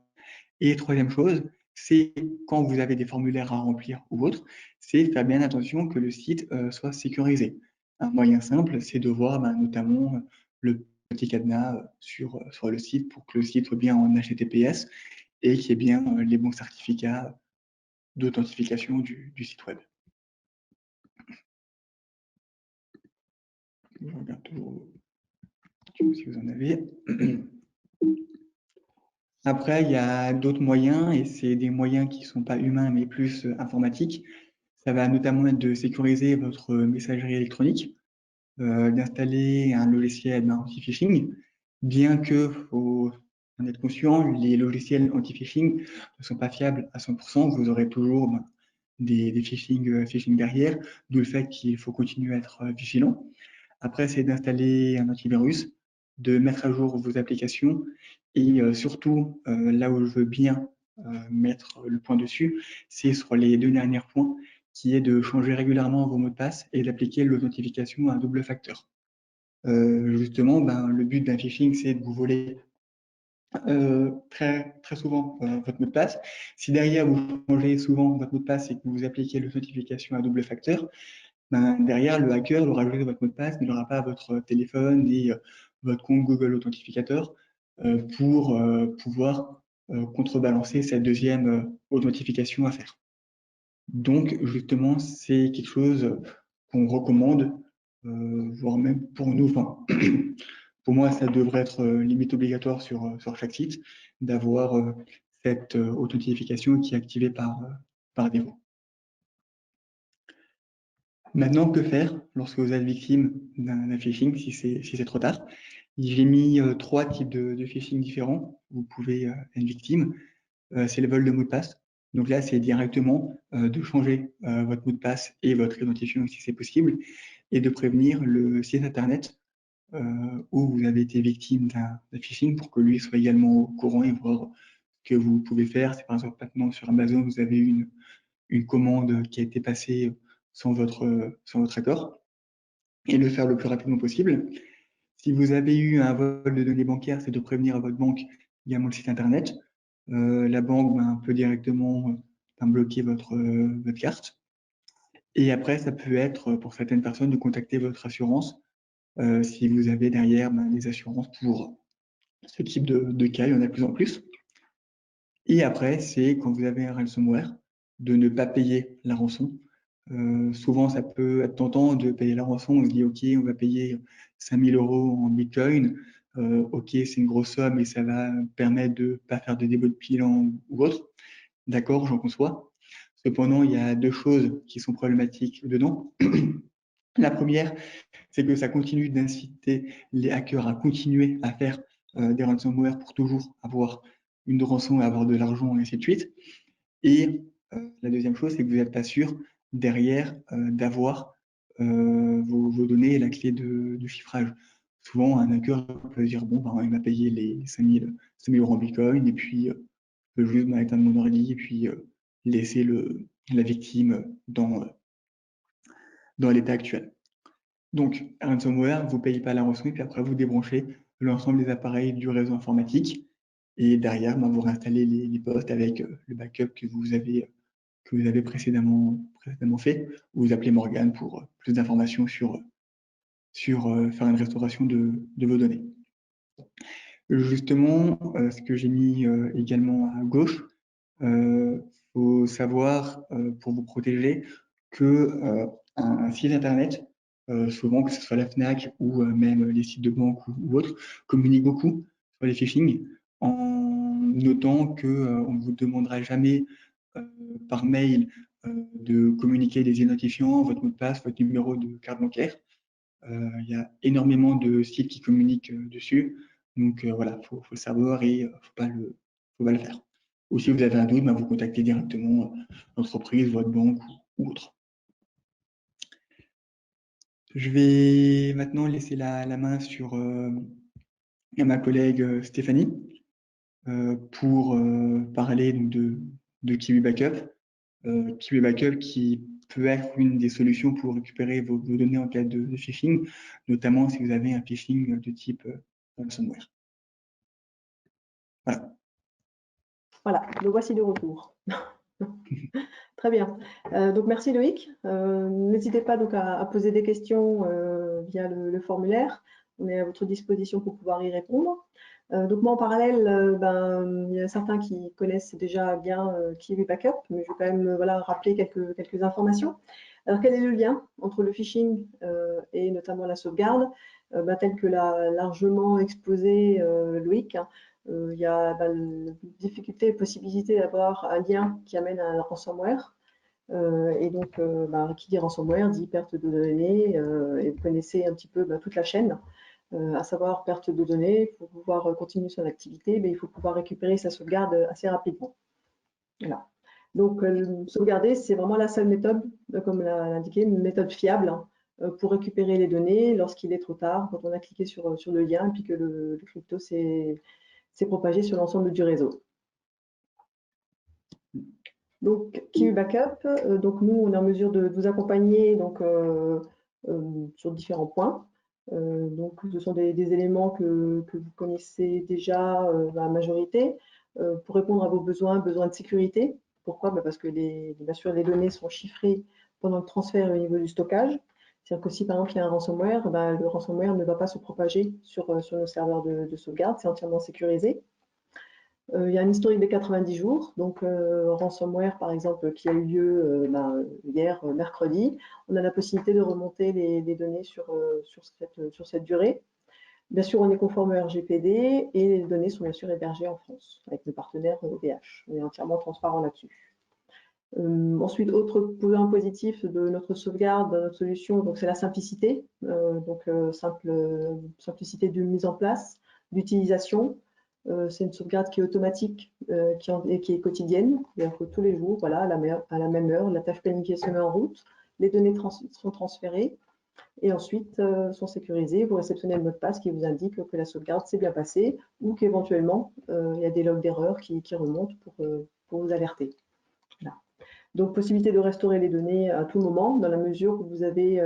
Et troisième chose, c'est quand vous avez des formulaires à remplir ou autre, c'est faire bien attention que le site soit sécurisé. Un moyen simple, c'est de voir notamment le petit cadenas sur le site pour que le site soit bien en HTTPS et qu'il y ait bien les bons certificats d'authentification du site web. Je regarde toujours si vous en avez. Après, il y a d'autres moyens, et c'est des moyens qui ne sont pas humains, mais plus informatiques. Ça va notamment être de sécuriser votre messagerie électronique, d'installer un logiciel anti-phishing, bien que, faut en être conscient, les logiciels anti-phishing ne sont pas fiables à 100%. Vous aurez toujours des phishing derrière, d'où le fait qu'il faut continuer à être vigilant. Après, c'est d'installer un antivirus, de mettre à jour vos applications et surtout, là où je veux bien mettre le point dessus, c'est sur les deux derniers points, qui est de changer régulièrement vos mots de passe et d'appliquer l'authentification à un double facteur. Justement, le but d'un phishing, c'est de vous voler très, très souvent votre mot de passe. Si derrière vous changez souvent votre mot de passe et que vous appliquez l'authentification à double facteur, derrière, le hacker aura joué votre mot de passe, mais il n'aura pas votre téléphone et votre compte Google Authentificateur pour pouvoir contrebalancer cette deuxième authentification à faire. Donc, justement, c'est quelque chose qu'on recommande, voire même pour nous. Enfin, pour moi, ça devrait être limite obligatoire sur chaque site d'avoir cette authentification qui est activée par défaut. Maintenant, que faire lorsque vous êtes victime d'un phishing, si c'est trop tard? J'ai mis trois types de phishing différents. Vous pouvez être victime. C'est le vol de mot de passe. Donc là, c'est directement de changer votre mot de passe et votre identifiant si c'est possible, et de prévenir le site internet où vous avez été victime d'un phishing pour que lui soit également au courant et voir ce que vous pouvez faire. Si par exemple maintenant sur Amazon, vous avez une commande qui a été passée sans votre accord, et le faire le plus rapidement possible. Si vous avez eu un vol de données bancaires, c'est de prévenir votre banque également le site internet. La banque peut directement bloquer votre carte. Et après, ça peut être pour certaines personnes de contacter votre assurance si vous avez derrière des assurances pour ce type de cas, il y en a de plus en plus. Et après, c'est quand vous avez un ransomware, de ne pas payer la rançon. Souvent, ça peut être tentant de payer la rançon. On se dit, OK, on va payer 5 000 € en Bitcoin. OK, c'est une grosse somme et ça va permettre de ne pas faire de début de bilan ou autre. D'accord, j'en conçois. Cependant, il y a deux choses qui sont problématiques dedans. La première, c'est que ça continue d'inciter les hackers à continuer à faire des ransomware pour toujours avoir une rançon et avoir de l'argent, et ainsi de suite. Et la deuxième chose, c'est que vous n'êtes pas sûr derrière d'avoir vos données et la clé de chiffrage. Souvent, un hacker peut dire, bon, il m'a payé les 5 000 € en Bitcoin, et puis je peux juste éteindre mon ordi, et puis laisser la victime dans l'état actuel. Donc, ransomware, vous ne payez pas la rançon, et puis après, vous débranchez l'ensemble des appareils du réseau informatique, et derrière, vous réinstallez les postes avec le backup que vous avez précédemment fait, ou vous appelez Morgane pour plus d'informations sur faire une restauration de vos données. Justement, ce que j'ai mis également à gauche, faut savoir, pour vous protéger, que un site internet, souvent que ce soit la FNAC ou même les sites de banque ou autres, communiquent beaucoup sur les phishing en notant qu'on ne vous demandera jamais par mail de communiquer des identifiants, votre mot de passe, votre numéro de carte bancaire. Il y a énormément de sites qui communiquent dessus. Donc voilà, faut le savoir et faut pas le faire. Ou si vous avez un doute, vous contactez directement l'entreprise, votre banque ou autre. Je vais maintenant laisser la main à ma collègue Stéphanie pour parler donc, de Kiwi Backup. Kiwi Backup qui peut être une des solutions pour récupérer vos données en cas de phishing, notamment si vous avez un phishing de type ransomware. Voilà, le voici de retour. Très bien. Donc merci Loïc. N'hésitez pas donc à poser des questions via le formulaire. On est à votre disposition pour pouvoir y répondre. Donc moi en parallèle, il y a certains qui connaissent déjà bien Kiwi Backup, mais je vais quand même voilà, rappeler quelques informations. Alors quel est le lien entre le phishing et notamment la sauvegarde tel que l'a largement exposé Loïc, hein. Il y a la difficulté et possibilité d'avoir un lien qui amène à un ransomware. Et donc, qui dit ransomware dit perte de données, et vous connaissez un petit peu toute la chaîne, à savoir perte de données. Pour pouvoir continuer son activité, il faut pouvoir récupérer sa sauvegarde assez rapidement. Voilà. Donc, sauvegarder, c'est vraiment la seule méthode, comme l'a indiqué, une méthode fiable pour récupérer les données lorsqu'il est trop tard, quand on a cliqué sur le lien et puis que le crypto s'est propagé sur l'ensemble du réseau. Donc, Kiwi Backup, donc nous, on est en mesure de vous accompagner donc, sur différents points. Donc, ce sont des éléments que vous connaissez déjà la majorité pour répondre à vos besoins de sécurité. Pourquoi? Parce que bien sûr, les données sont chiffrées pendant le transfert au niveau du stockage. C'est-à-dire que si par exemple il y a un ransomware, le ransomware ne va pas se propager sur nos serveurs de sauvegarde, c'est entièrement sécurisé. Il y a un historique de 90 jours, donc ransomware par exemple qui a eu lieu hier, mercredi, on a la possibilité de remonter les données sur cette durée. Bien sûr, on est conforme au RGPD et les données sont bien sûr hébergées en France avec nos partenaires OVH. On est entièrement transparent là-dessus. Ensuite, autre point positif de notre sauvegarde, de notre solution, donc c'est la simplicité, simplicité de mise en place, d'utilisation. C'est une sauvegarde qui est automatique et qui est quotidienne, c'est-à-dire que tous les jours, voilà, à la même heure, la tâche planifiée se met en route, les données sont transférées et ensuite sont sécurisées. Vous réceptionnez le mot de passe qui vous indique que la sauvegarde s'est bien passée ou qu'éventuellement il y a des logs d'erreur qui remontent pour vous alerter. Voilà. Donc, possibilité de restaurer les données à tout moment, dans la mesure où vous avez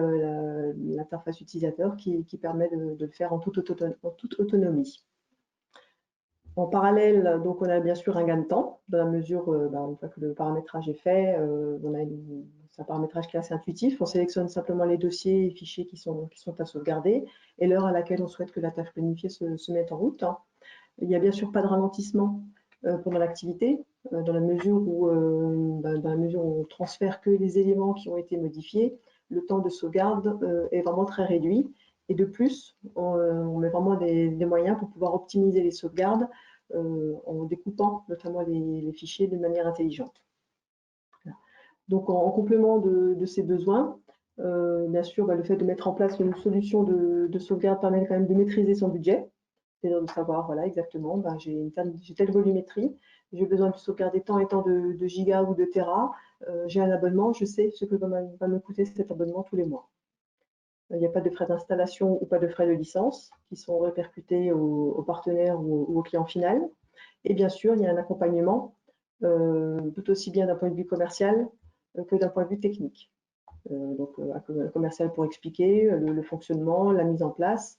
l'interface utilisateur qui permet de le faire en toute autonomie. En parallèle, donc, on a bien sûr un gain de temps, dans la mesure, une fois que le paramétrage est fait, c'est un paramétrage qui est assez intuitif. On sélectionne simplement les dossiers et fichiers qui sont à sauvegarder et l'heure à laquelle on souhaite que la tâche planifiée se mette en route. Il n'y a bien sûr pas de ralentissement pendant l'activité, dans la mesure où on transfère que les éléments qui ont été modifiés, le temps de sauvegarde est vraiment très réduit. Et de plus, on met vraiment des moyens pour pouvoir optimiser les sauvegardes en découpant notamment les fichiers de manière intelligente. Voilà. Donc, en complément de ces besoins, bien sûr, le fait de mettre en place une solution de sauvegarde permet quand même de maîtriser son budget. C'est-à-dire de savoir, voilà, exactement, j'ai telle volumétrie, j'ai besoin de sauvegarder tant et tant de gigas ou de terras, j'ai un abonnement, je sais ce que va me coûter cet abonnement tous les mois. Il n'y a pas de frais d'installation ou pas de frais de licence qui sont répercutés aux partenaires ou au client final. Et bien sûr, il y a un accompagnement tout aussi bien d'un point de vue commercial que d'un point de vue technique. Donc, un commercial pour expliquer le fonctionnement, la mise en place.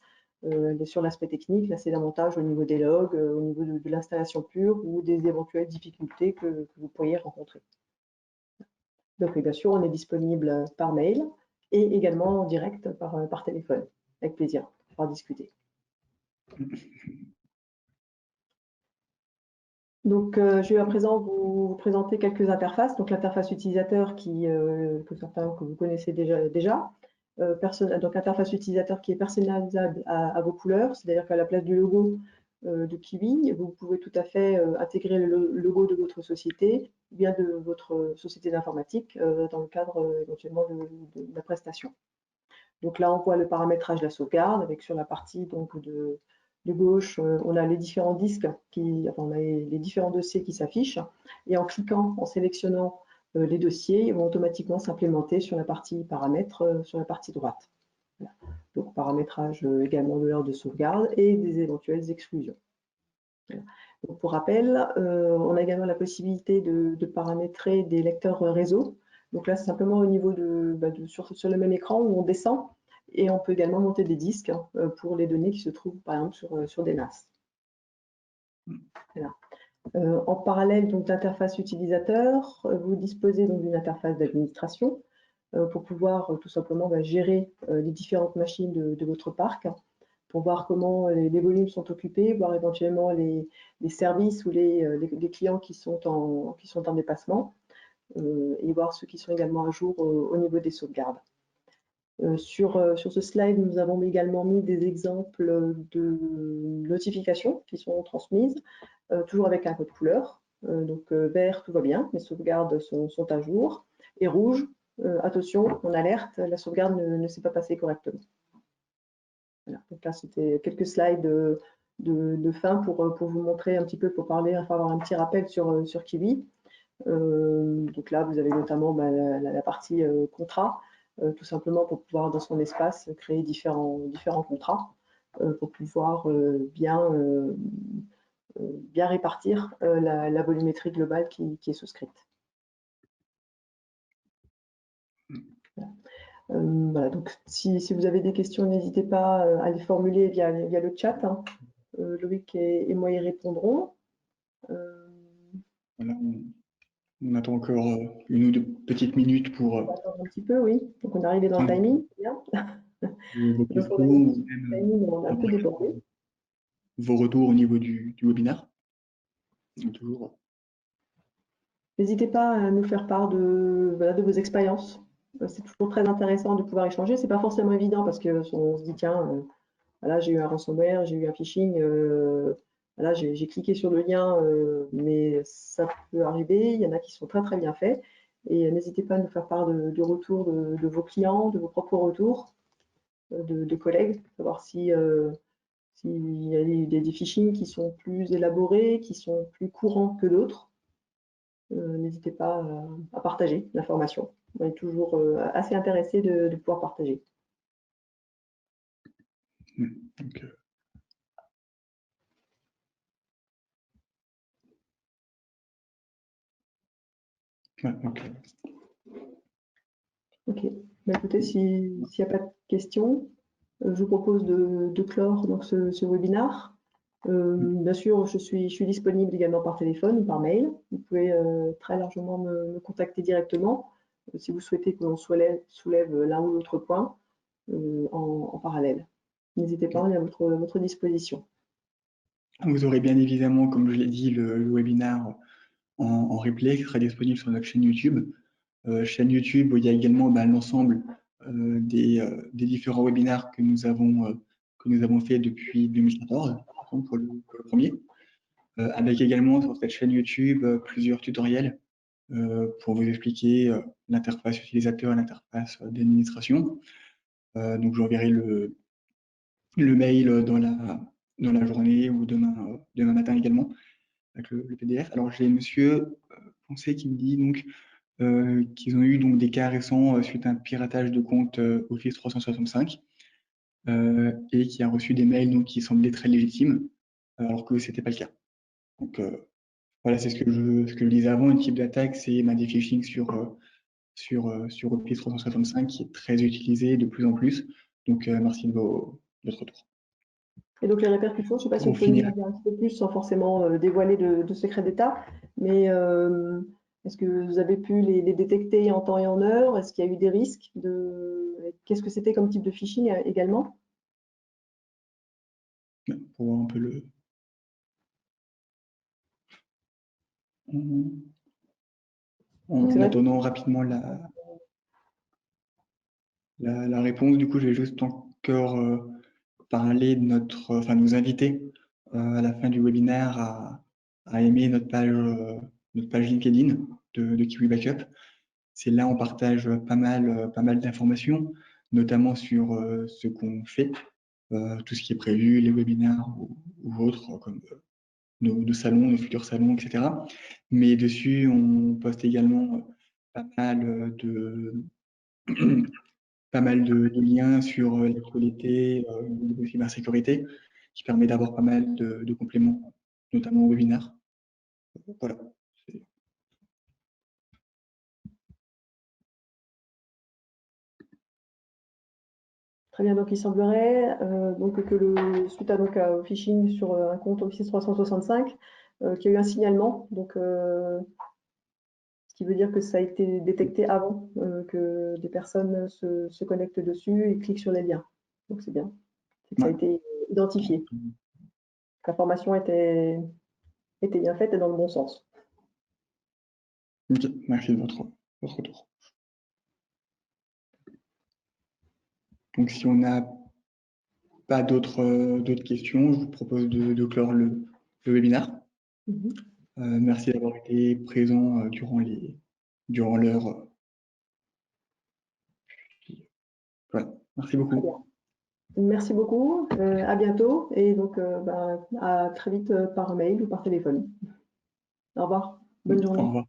Sur l'aspect technique, là c'est davantage au niveau des logs, au niveau de l'installation pure ou des éventuelles difficultés que vous pourriez rencontrer. Donc bien sûr, on est disponible par mail et également en direct par téléphone. Avec plaisir, pour discuter. Donc je vais à présent vous présenter quelques interfaces. Donc l'interface utilisateur que vous connaissez déjà. Donc interface utilisateur qui est personnalisable à vos couleurs, c'est-à-dire qu'à la place du logo de Kiwi, vous pouvez tout à fait intégrer le logo de votre société ou bien de votre société d'informatique dans le cadre éventuellement de la prestation. Donc là, on voit le paramétrage de la sauvegarde avec sur la partie donc, de gauche, on a les différents disques, on a les différents dossiers qui s'affichent et en cliquant, en sélectionnant les dossiers, ils vont automatiquement s'implémenter sur la partie paramètres, sur la partie droite. Voilà. Donc paramétrage également de l'heure de sauvegarde et des éventuelles exclusions. Voilà. Donc, pour rappel, on a également la possibilité de paramétrer des lecteurs réseau. Donc là, c'est simplement au niveau sur le même écran où on descend et on peut également monter des disques pour les données qui se trouvent par exemple sur des NAS. Voilà. En parallèle donc d'interface utilisateur, vous disposez donc d'une interface d'administration pour pouvoir tout simplement gérer les différentes machines de votre parc, pour voir comment les volumes sont occupés, voir éventuellement les services ou les clients qui sont en dépassement, et voir ceux qui sont également à jour au niveau des sauvegardes. Sur ce slide, nous avons également mis des exemples de notifications qui sont transmises, toujours avec un code couleur. Donc vert, tout va bien, les sauvegardes sont à jour. Et rouge, attention, on alerte, la sauvegarde ne s'est pas passée correctement. Voilà. Donc là, c'était quelques slides de fin pour vous montrer un petit peu, pour parler, enfin, avoir un petit rappel sur Kiwi. Donc là, vous avez notamment la partie contrat, tout simplement pour pouvoir, dans son espace, créer différents contrats pour pouvoir bien répartir la volumétrie globale qui est souscrite. Voilà, donc si vous avez des questions, n'hésitez pas à les formuler via le chat, hein. Loïc et moi y répondrons. Voilà, on attend encore une ou deux petites minutes On pour va attendre un petit peu, oui. Donc on est arrivé dans le prendre timing, bien. vos Donc questions on a ou un même timing, on a un peu avoir débordé. vos retours au niveau du webinaire. Toujours. N'hésitez pas à nous faire part de vos expériences. C'est toujours très intéressant de pouvoir échanger. C'est pas forcément évident parce que on se dit tiens, voilà, j'ai eu un ransomware, j'ai eu un phishing, voilà, j'ai cliqué sur le lien, mais ça peut arriver. Il y en a qui sont très très bien faits. Et n'hésitez pas à nous faire part du retour de vos clients, de vos propres retours, de collègues, savoir s'il y a des phishing qui sont plus élaborés, qui sont plus courants que d'autres. N'hésitez pas à partager l'information. On est toujours assez intéressé de pouvoir partager. Donc, ouais, donc, Ok. Bah, écoutez, s'il n'y a pas de questions, je vous propose de clore donc, ce webinaire. Bien sûr, je suis disponible également par téléphone ou par mail. Vous pouvez très largement me contacter directement si vous souhaitez que l'on soulève l'un ou l'autre point en parallèle. N'hésitez pas, on est à votre disposition. vous aurez bien évidemment, comme je l'ai dit, le webinaire en replay qui sera disponible sur notre chaîne YouTube. Chaîne YouTube où il y a également l'ensemble des différents webinaires que nous avons fait depuis 2014, pour le premier, avec également sur cette chaîne YouTube plusieurs tutoriels pour vous expliquer l'interface utilisateur et l'interface d'administration. Donc j'enverrai le mail dans la journée ou demain matin également avec le PDF. Alors j'ai monsieur Poncet qui me dit donc qu'ils ont eu donc des cas récents suite à un piratage de compte Office 365 et qui a reçu des mails donc, qui semblaient très légitimes alors que c'était pas le cas. Donc voilà, c'est ce que je disais avant, une type d'attaque, c'est des phishing sur Office 365 qui est très utilisé de plus en plus. Donc merci de votre retour. Et donc les répercussions, je ne sais pas si vous Pour pouvez nous en finir, dire un petit peu plus sans forcément dévoiler de secrets d'État, mais est-ce que vous avez pu les détecter en temps et en heure? Est-ce qu'il y a eu des risques Qu'est-ce que c'était comme type de phishing également? pour voir un peu Donc c'est en vrai que attendant rapidement la réponse, du coup, je vais juste encore parler de nous inviter à la fin du webinaire à aimer notre page LinkedIn de Kiwi Backup. C'est là où on partage pas mal d'informations, notamment sur ce qu'on fait, tout ce qui est prévu, les webinaires ou autres, comme nos salons, nos futurs salons, etc. Mais dessus, on poste également pas mal de pas mal de liens sur l'actualité au niveau cybersécurité, qui permet d'avoir pas mal de compléments, notamment au webinaire. Voilà. très bien, donc il semblerait donc que suite à, au phishing sur un compte Office 365, qu'il y a eu un signalement. Donc, ce qui veut dire que ça a été détecté avant que des personnes se connectent dessus et cliquent sur les liens. Donc, c'est bien. C'est que ça a Ouais. été identifié. L'information était bien faite et dans le bon sens. Ok, merci de votre retour. Donc, si on n'a pas d'autres questions, je vous propose de clore le webinaire. Merci d'avoir été présent durant l'heure. Voilà, merci Très bien. beaucoup. Merci beaucoup. À bientôt. Et donc, à très vite par mail ou par téléphone. Au revoir. Bonne journée. Au revoir.